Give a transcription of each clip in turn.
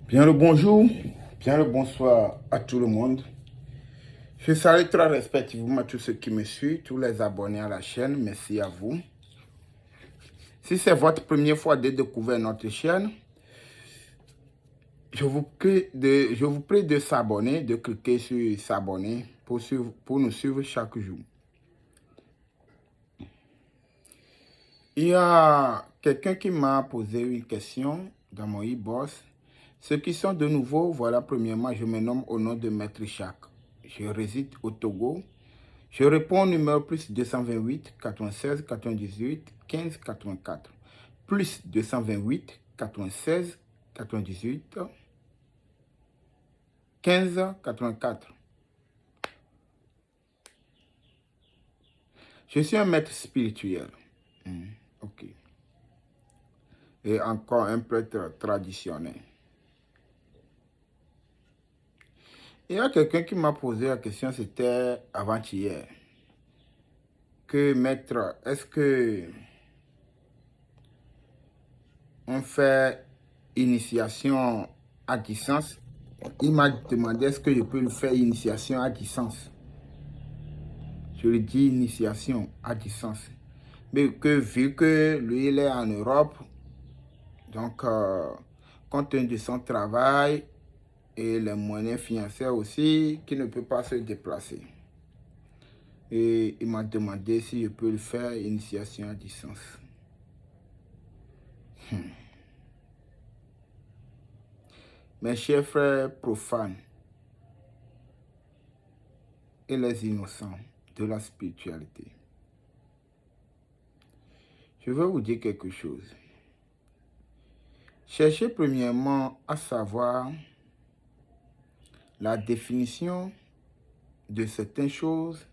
Bien le bonjour, bien le bonsoir à tout le monde. Je salue très respectivement tous ceux qui me suivent, tous les abonnés à la chaîne. Merci à vous. Si c'est votre première fois de découvrir notre chaîne, je vous prie de s'abonner, de cliquer sur s'abonner pour nous suivre chaque jour. Il y a quelqu'un qui m'a posé une question dans mon e-boss. Ceux qui sont de nouveau, voilà, premièrement, je me nomme au nom de Maître Chak. Je réside au Togo. Je réponds au numéro plus 228 96 98 15 84. Plus 228 96 98 15 84. Je suis un maître spirituel. Ok. Et encore un prêtre traditionnel. Il y a quelqu'un qui m'a posé la question, c'était avant-hier. Que maître, est-ce que on fait initiation à distance? Il m'a demandé est-ce que je peux lui faire initiation à distance. Je lui dis initiation à distance. Mais que vu que lui, il est en Europe, donc compte tenu de son travail et les moyens financiers aussi, qu'il ne peut pas se déplacer. Et il m'a demandé si je peux lui faire initiation à distance. Mes chers frères profanes et les innocents de la spiritualité, je vais vous dire quelque chose. Cherchez premièrement à savoir la définition de certaines choses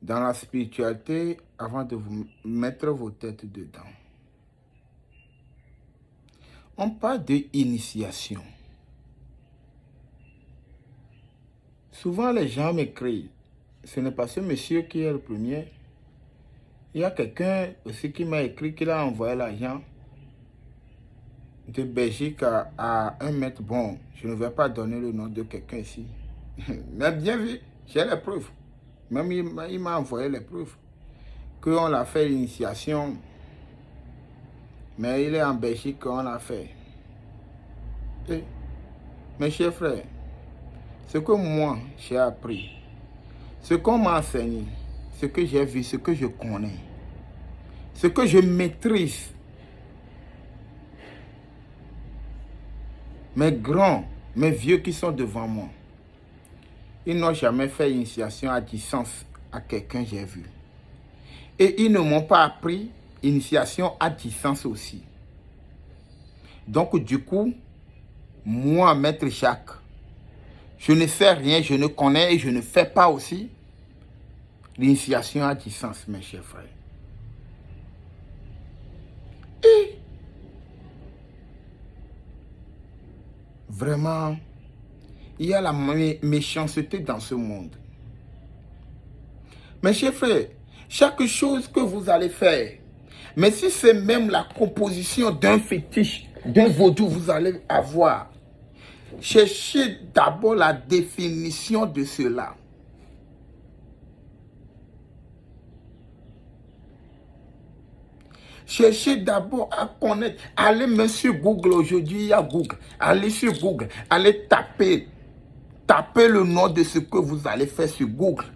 dans la spiritualité avant de vous mettre vos têtes dedans. On parle d'initiation. Souvent les gens m'écrivent, ce n'est pas ce monsieur qui est le premier. Il y a quelqu'un aussi qui m'a écrit qu'il a envoyé l'argent de Belgique à un maître. Bon, je ne vais pas donner le nom de quelqu'un ici. Mais bien vu, j'ai les preuves. Même il m'a envoyé les preuves. Qu'on l'a fait l'initiation. Mais il est en Belgique qu'on l'a fait. Et, mes chers frères, ce que moi j'ai appris, ce qu'on m'a enseigné, ce que j'ai vu, ce que je connais, ce que je maîtrise, mes grands, mes vieux qui sont devant moi, ils n'ont jamais fait initiation à distance à quelqu'un j'ai vu. Et ils ne m'ont pas appris initiation à distance aussi. Donc du coup, moi, Maître Jacques, je ne sais rien, je ne connais et je ne fais pas aussi l'initiation à distance, mes chers frères. Et vraiment, il y a la méchanceté dans ce monde. Mes chers frères, chaque chose que vous allez faire, mais si c'est même la composition d'un fétiche, d'un vaudou, vous allez avoir, cherchez d'abord la définition de cela. Cherchez d'abord à connaître. Allez même sur Google, aujourd'hui il y a Google. Allez sur Google, allez taper le nom de ce que vous allez faire sur Google.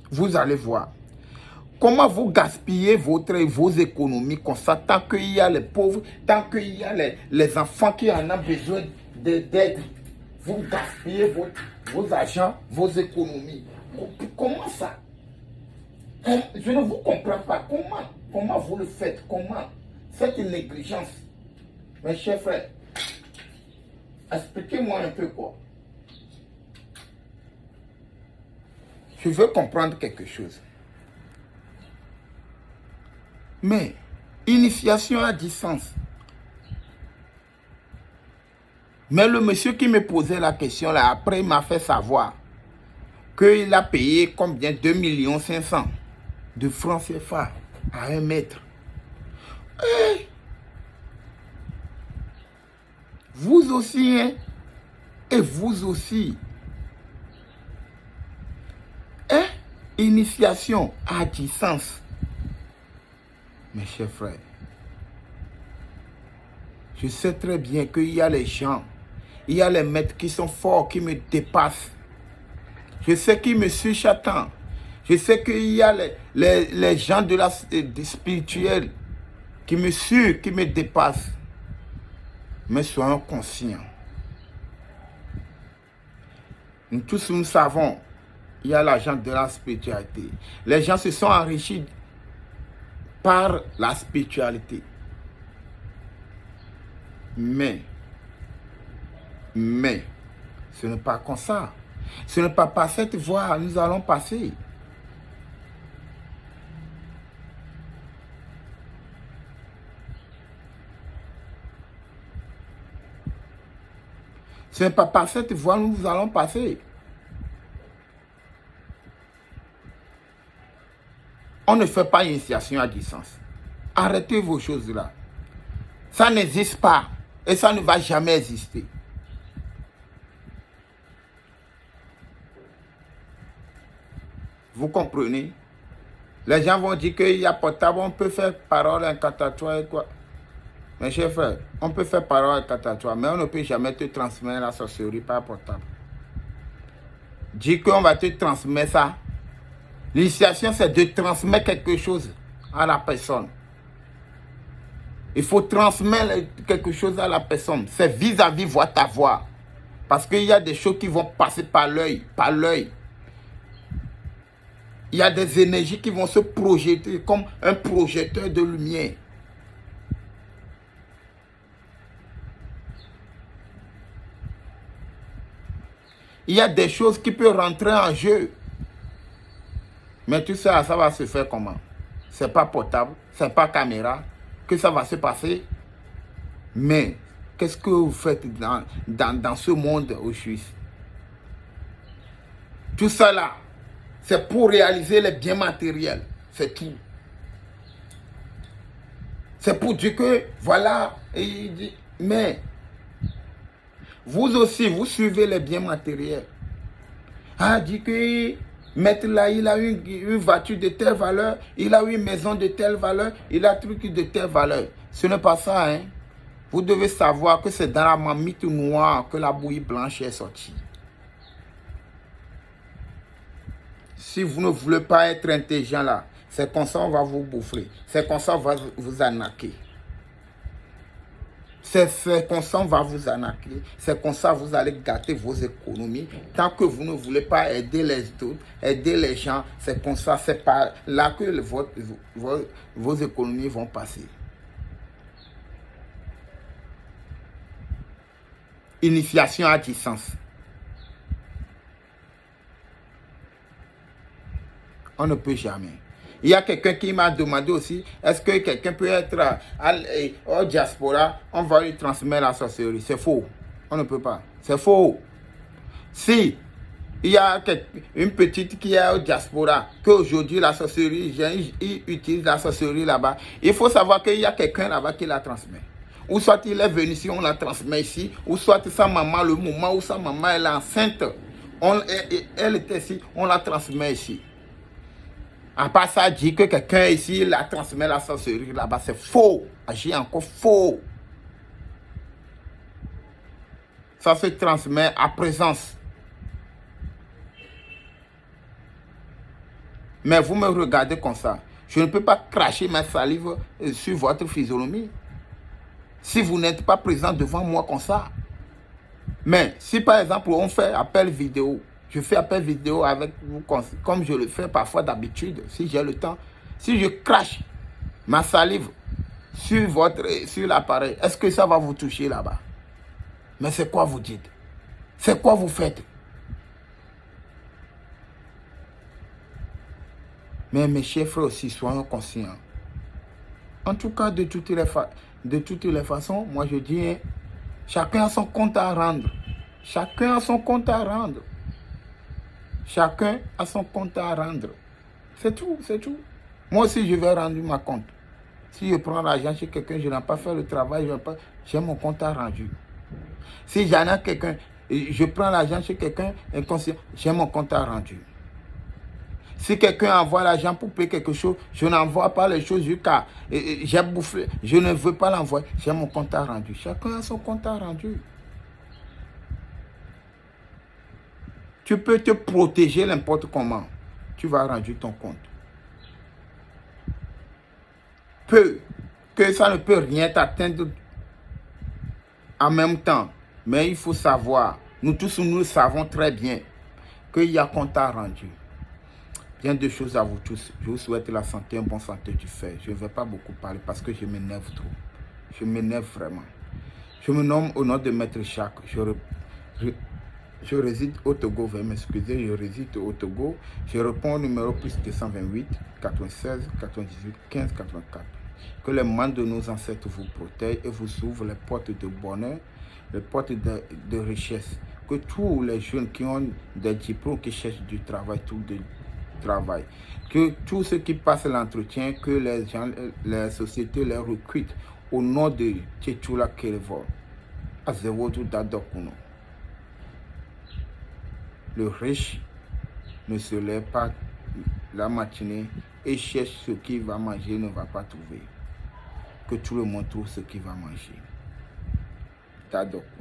Vous allez voir. Comment vous gaspillez vos économies comme ça, tant qu'il y a les pauvres, tant qu'il y a les enfants qui en ont besoin d'aide. Vous gaspillez vos argent, vos économies. Comment ça? Je ne vous comprends pas. Comment vous le faites? Comment? C'est une négligence. Mes chers frères, expliquez-moi un peu quoi. Je veux comprendre quelque chose. Mais, initiation à distance. Mais le monsieur qui me posait la question là, après il m'a fait savoir qu'il a payé combien? 2 500 000 de francs CFA à un maître. Vous aussi, hein, et vous aussi. Hein? Initiation à distance. Mes chers frères, je sais très bien qu'il y a les gens, il y a les maîtres qui sont forts, qui me dépassent. Je sais qu'ils me suivent tant. Je sais qu'il y a les gens de la spirituelle qui me suivent, qui me dépassent. Mais soyons conscients. Nous tous, nous savons, il y a l'argent de la spiritualité. Les gens se sont enrichis par la spiritualité. Mais, ce n'est pas comme ça. Ce n'est pas par cette voie que nous allons passer. Ce n'est pas par cette voie que nous allons passer. On ne fait pas initiation à distance. Arrêtez vos choses là. Ça n'existe pas et ça ne va jamais exister. Vous comprenez? Les gens vont dire qu'il y a portable, on peut faire parole incantatoire et quoi. Mes chers frères, on peut faire parole incantatoire, mais on ne peut jamais te transmettre la sorcellerie par portable. Dis qu'on va te transmettre ça. L'initiation, c'est de transmettre quelque chose à la personne. Il faut transmettre quelque chose à la personne. C'est vis-à-vis voix ta voix. Parce qu'il y a des choses qui vont passer par l'œil, Il y a des énergies qui vont se projeter comme un projecteur de lumière. Il y a des choses qui peuvent rentrer en jeu. Mais tout ça, ça va se faire comment? C'est pas portable, c'est pas caméra, que ça va se passer. Mais qu'est-ce que vous faites dans ce monde aujourd'hui? Tout ça là, c'est pour réaliser les biens matériels. C'est tout. C'est pour dire que, voilà, et il dit, mais vous aussi, vous suivez les biens matériels. Ah, dit que maître là, il a une voiture de telle valeur, il a une maison de telle valeur, il a un truc de telle valeur. Ce n'est pas ça, hein. Vous devez savoir que c'est dans la marmite noire que la bouillie blanche est sortie. Si vous ne voulez pas être intelligent là, c'est comme ça on va vous bouffer. C'est comme ça on va vous arnaquer. C'est comme ça on va vous arnaquer. C'est comme ça vous allez gâter vos économies. Tant que vous ne voulez pas aider les autres, aider les gens, c'est comme ça, c'est par là que vos économies vont passer. Initiation à distance. On ne peut jamais. Il y a quelqu'un qui m'a demandé aussi, est-ce que quelqu'un peut être au diaspora, on va lui transmettre la sorcellerie. C'est faux. On ne peut pas. C'est faux. Si il y a une petite qui est au diaspora, qu'aujourd'hui la sorcellerie, il utilise la sorcellerie là-bas, il faut savoir qu'il y a quelqu'un là-bas qui la transmet. Ou soit il est venu ici, on la transmet ici, ou soit sa maman, le moment où sa maman est enceinte, elle était ici, on la transmet ici. À part ça, dit que quelqu'un ici la transmet la sorcellerie là-bas, c'est faux. Agit encore faux. Ça se transmet à présence. Mais vous me regardez comme ça. Je ne peux pas cracher ma salive sur votre physionomie. Si vous n'êtes pas présent devant moi comme ça. Mais si par exemple on fait appel vidéo, je fais appel vidéo avec vous comme je le fais parfois d'habitude, si j'ai le temps. Si je crache ma salive sur l'appareil, est-ce que ça va vous toucher là-bas? Mais c'est quoi vous dites? C'est quoi vous faites? Mais mes chers frères aussi, soyons conscients. En tout cas, de toutes les façons, moi je dis, chacun a son compte à rendre. Chacun a son compte à rendre. Chacun a son compte à rendre. C'est tout, c'est tout. Moi aussi, je vais rendre ma compte. Si je prends l'argent chez quelqu'un, je n'ai pas fait le travail, j'ai mon compte à rendre. Si j'en ai quelqu'un, je prends l'argent chez quelqu'un, j'ai mon compte à rendu. Si quelqu'un envoie l'argent pour payer quelque chose, je n'envoie pas les choses jusqu'à... J'ai bouffé, je ne veux pas l'envoyer, j'ai mon compte à rendu. Chacun a son compte à rendu. Tu peux te protéger n'importe comment. Tu vas rendre ton compte. Que ça ne peut rien t'atteindre en même temps. Mais il faut savoir, nous tous, nous savons très bien qu'il y a compte à rendu. Bien de choses à vous tous. Je vous souhaite la santé, une bonne santé du fer. Je ne vais pas beaucoup parler parce que je m'énerve trop. Je m'énerve vraiment. Je me nomme au nom de Maître Jacques. Je réside au Togo, veuillez m'excuser, je réside au Togo. Je réponds au numéro plus 228 96 98 15 84. Que les mains de nos ancêtres vous protègent et vous ouvrent les portes de bonheur, les portes de richesse. Que tous les jeunes qui ont des diplômes, qui cherchent du travail, que tous ceux qui passent l'entretien, que les gens, les sociétés les recrutent au nom de Tchétchoula Kérévor. Azéwotou Dadokuno. Le riche ne se lève pas la matinée et cherche ce qu'il va manger, ne va pas trouver. Que tout le monde trouve ce qu'il va manger. Dadokuno.